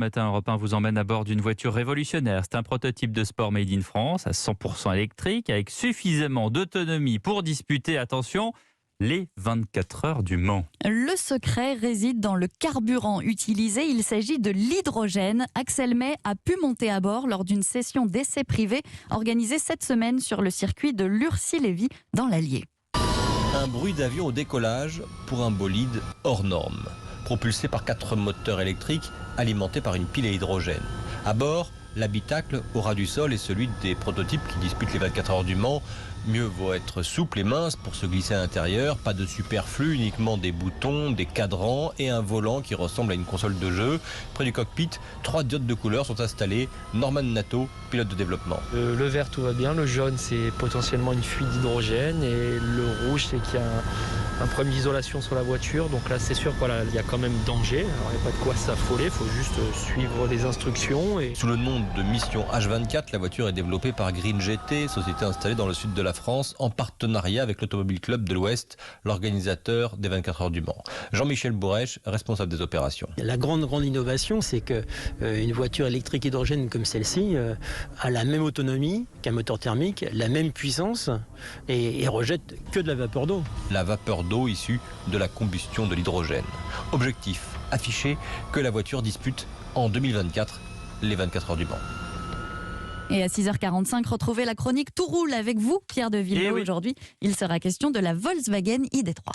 Matin, Europe 1 vous emmène à bord d'une voiture révolutionnaire. C'est un prototype de sport made in France à 100% électrique avec suffisamment d'autonomie pour disputer, attention, les 24 heures du Mans. Le secret réside dans le carburant utilisé. Il s'agit de l'hydrogène. Axel May a pu monter à bord lors d'une session d'essai privé organisée cette semaine sur le circuit de Lurcy-Lévis dans l'Allier. Un bruit d'avion au décollage pour un bolide hors norme, propulsé par 4 moteurs électriques alimentés par une pile à hydrogène. À bord, l'habitacle au ras du sol est celui des prototypes qui disputent les 24 heures du Mans. Mieux vaut être souple et mince pour se glisser à l'intérieur, pas de superflu, uniquement des boutons, des cadrans et un volant qui ressemble à une console de jeu. Près du cockpit, 3 diodes de couleur sont installées. Norman Nato, pilote de développement. Le vert, tout va bien. Le jaune, c'est potentiellement une fuite d'hydrogène. Et le rouge, c'est qu'il y a un problème d'isolation sur la voiture. Donc là, c'est sûr qu'il y a quand même danger. Alors, il n'y a pas de quoi s'affoler. Il faut juste suivre les instructions. Sous le nom de Mission H24, la voiture est développée par Green GT, société installée dans le sud de la France, en partenariat avec l'Automobile Club de l'Ouest, l'organisateur des 24 heures du Mans. Jean-Michel Bourrèche, responsable des opérations. La grande innovation, c'est qu'une voiture électrique hydrogène comme celle-ci a la même autonomie qu'un moteur thermique, la même puissance et rejette que de la vapeur d'eau. La vapeur d'eau issue de la combustion de l'hydrogène. Objectif affiché, que la voiture dispute en 2024 les 24 heures du Mans. Et à 6h45, retrouvez la chronique Tout roule avec vous, Pierre de Villeneuve. Oui. Aujourd'hui, il sera question de la Volkswagen ID.3.